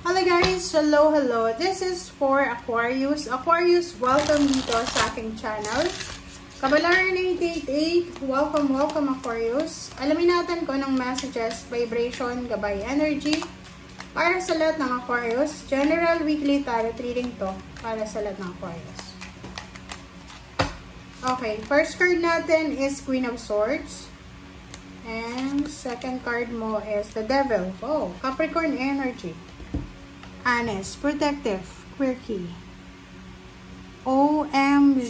Hello guys! Hello! This is for Aquarius. Aquarius, welcome dito sa aking channel. Kabalaran 888, welcome Aquarius. Alamin natin kung anong messages, vibration, gabay energy para sa lahat ng Aquarius. General weekly tarot reading to para sa lahat ng Aquarius. Okay, first card natin is Queen of Swords. And second card mo is the Devil. Oh, Capricorn energy. Honest, protective, quirky. OMG.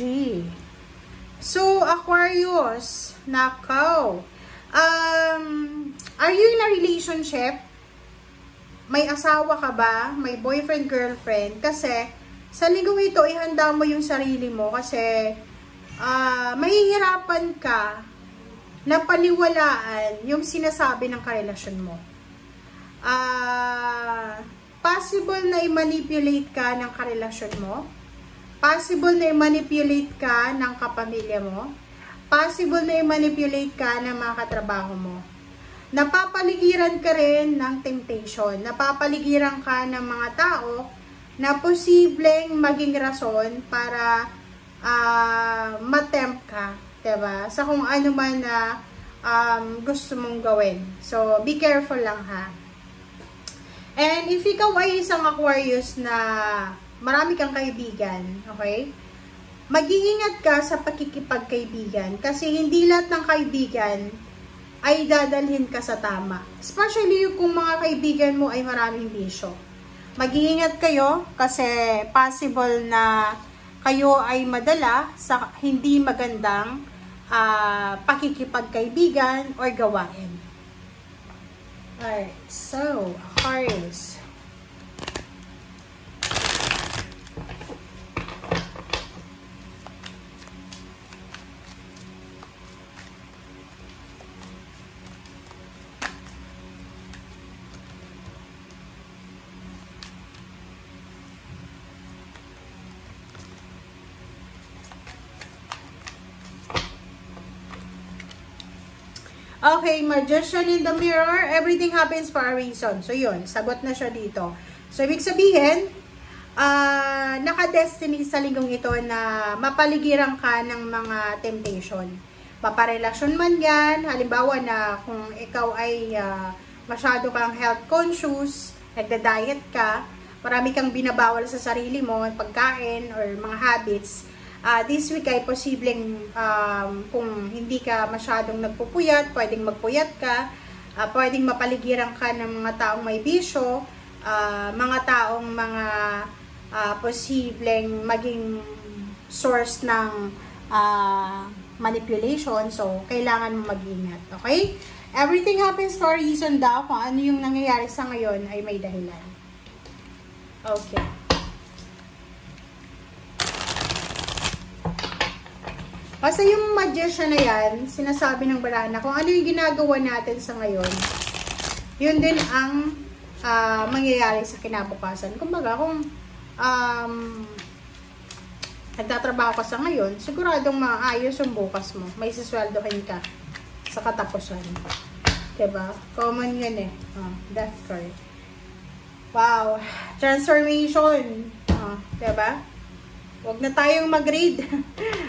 So, Aquarius, nakaw. Are you in a relationship? May asawa ka ba? May boyfriend, girlfriend? Kasi, sa linggo ito, ihanda mo yung sarili mo kasi mahihirapan ka na paniwalaan yung sinasabi ng karelasyon mo. Possible na i-manipulate ka ng karelasyon mo. Possible na i-manipulate ka ng kapamilya mo. Possible na i-manipulate ka ng mga katrabaho mo. Napapaligiran ka rin ng temptation. Napapaligiran ka ng mga tao na posibleng maging rason para matempt ka, diba? Sa kung ano man na gusto mong gawin. So, be careful lang ha. And if ikaw ay isang Aquarius na marami kang kaibigan, okay? Mag-iingat ka sa pakikipagkaibigan kasi hindi lahat ng kaibigan ay dadalhin ka sa tama. Especially kung mga kaibigan mo ay maraming bisyo. Mag-iingat kayo kasi possible na kayo ay madala sa hindi magandang pakikipagkaibigan or gawain. Alright, so, Aquarius. Okay, Magician in the Mirror. Everything happens for a reason. So, yun. Sagot na siya dito. So, ibig sabihin, naka-destiny sa linggong ito na mapaligiran ka ng mga temptation. Maparelasyon man yan. Halimbawa na kung ikaw ay masyado kang health conscious, nagda-diet ka, marami kang binabawal sa sarili mo, pagkain or mga habits, this week ay posibleng kung hindi ka masyadong nagpupuyat, pwedeng magpuyat ka, pwedeng mapaligiran ka ng mga taong may bisyo, mga taong posibleng maging source ng manipulation. So, kailangan mo mag-ingat. Okay? Everything happens for a reason daw. Kung ano yung nangyayari sa ngayon ay may dahilan. Okay. Kasi yung Magician na yan, sinasabi ng barahan na kung ano yung ginagawa natin sa ngayon, yun din ang mangyayari sa kinabukasan. Kumbaga, kung nagtatrabaho ka sa ngayon, siguradong maayos yung bukas mo. May sisweldohin ka sa katapusan. Diba? Common yun eh. Death card. Wow. Transformation. Diba? Huwag na tayong mag-read.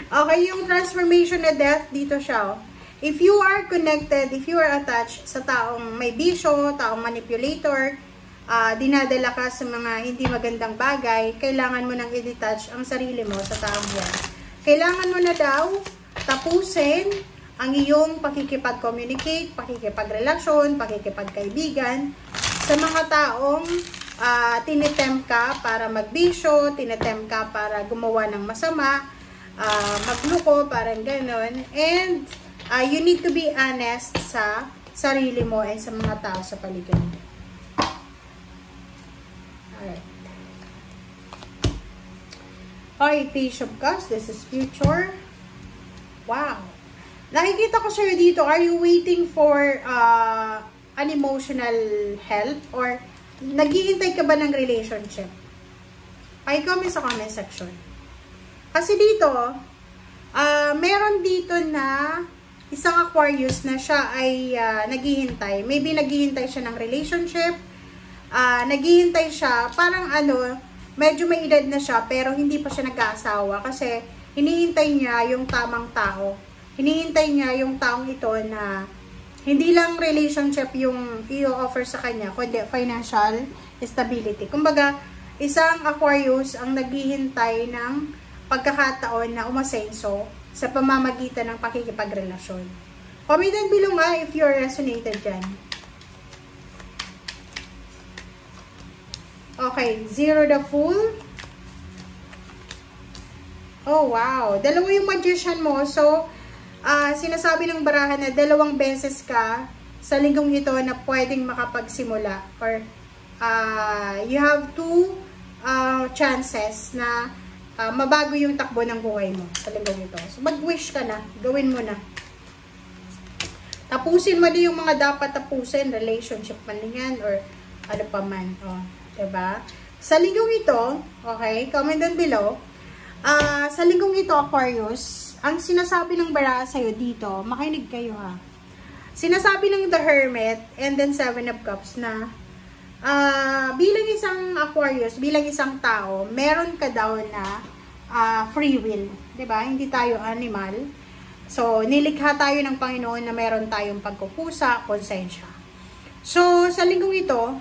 Okay, yung transformation na death, dito siya. If you are connected, if you are attached sa taong may bisyo, taong manipulator, dinadala ka sa mga hindi magandang bagay, kailangan mo nang i-detach ang sarili mo sa taong yan. Kailangan mo na daw tapusin ang iyong pakikipag-communicate, pakikipagrelasyon, pakikipagkaibigan sa mga taong tinetempt ka para magbisyo, tinetempt ka para gumawa ng masama, magluko, parang ganon. And you need to be honest sa sarili mo and sa mga tao sa paligid mo. Alright. Okay, Page of Cups. This is future. Wow. Nakikita ko sa'yo dito, are you waiting for an emotional help or naghihintay ka ba ng relationship? I-comment sa comment section. Kasi dito, meron dito na isang Aquarius na siya ay naghihintay. Maybe naghihintay siya ng relationship naghihintay siya, parang medyo may edad na siya, pero hindi pa siya nag-aasawa kasi hinihintay niya yung tamang tao. Hinihintay niya yung taong ito na hindi lang relationship yung i-offer sa kanya, kundi financial stability. Kumbaga, isang Aquarius ang naghihintay ng pagkakataon na umasenso sa pamamagitan ng pakikipagrelasyon. Comment down below nga if you're resonated dyan. Okay, 0 the Fool. Oh, wow. Dalawa yung Magician mo. So, sinasabi ng barahan na 2 beses ka sa linggong ito na pwedeng makapagsimula. Or, you have 2 chances na mabago yung takbo ng buhay mo sa linggong ito. So, mag-wish ka na. Gawin mo na. Tapusin mo din yung mga dapat tapusin. Relationship man yan or ano pa man. Oh, diba? Sa linggong ito, okay, comment down below. Sa linggong ito, Aquarius, ang sinasabi ng baraha sa'yo dito, makinig kayo ha. Sinasabi ng The Hermit and then 7 of Cups na bilang isang Aquarius, bilang isang tao, meron ka daw na free will. Diba? Hindi tayo animal. So, nilikha tayo ng Panginoon na meron tayong pagkukusa, konsensya. So, sa linggong ito,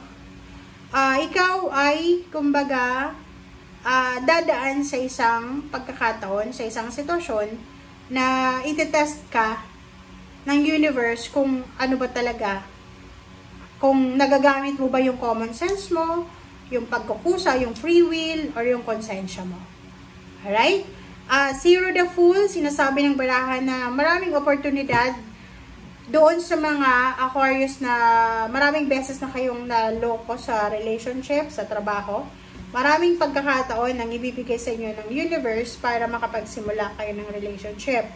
ikaw ay, kumbaga, dadaan sa isang pagkakataon, sa isang sitwasyon na itetest ka ng universe kung ano ba talaga, kung nagagamit mo ba yung common sense mo, yung pagkukusa, yung free will, or yung konsensya mo. Alright? 0 the Fool, sinasabi ng barahan na maraming oportunidad doon sa mga Aquarius na maraming beses na kayong naloko sa relationship, sa trabaho. Maraming pagkakataon ang ibibigay sa inyo ng universe para makapagsimula kayo ng relationship.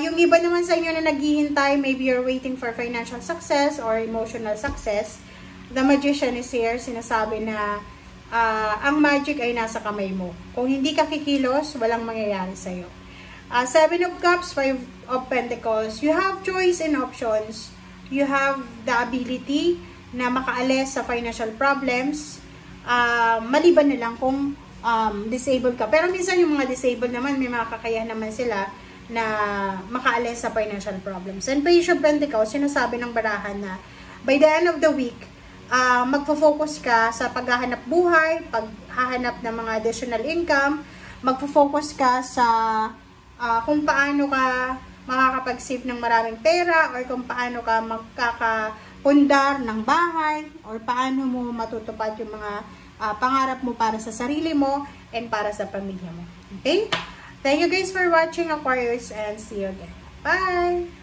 Yung iba naman sa inyo na naghihintay, maybe you're waiting for financial success or emotional success. The Magician is here. Sinasabi na ang magic ay nasa kamay mo. Kung hindi ka kikilos, walang mangyayari sa'yo. 7 of Cups, 5 of Pentacles. You have choice and options. You have the ability na makaalis sa financial problems. Maliban na lang kung disabled ka. Pero minsan yung mga disabled naman, may mga kakayahan naman sila na makaalis sa financial problems. And Page of Pentacles, sinasabi ng barahan na by the end of the week, magfo-focus ka sa paghahanap buhay, paghahanap ng mga additional income, magfo-focus ka sa kung paano ka makakapag-save ng maraming pera or kung paano ka magkakapundar ng bahay or paano mo matutupad yung mga pangarap mo para sa sarili mo and para sa pamilya mo. Okay? Thank you guys for watching, Aquarius, and see you again. Bye!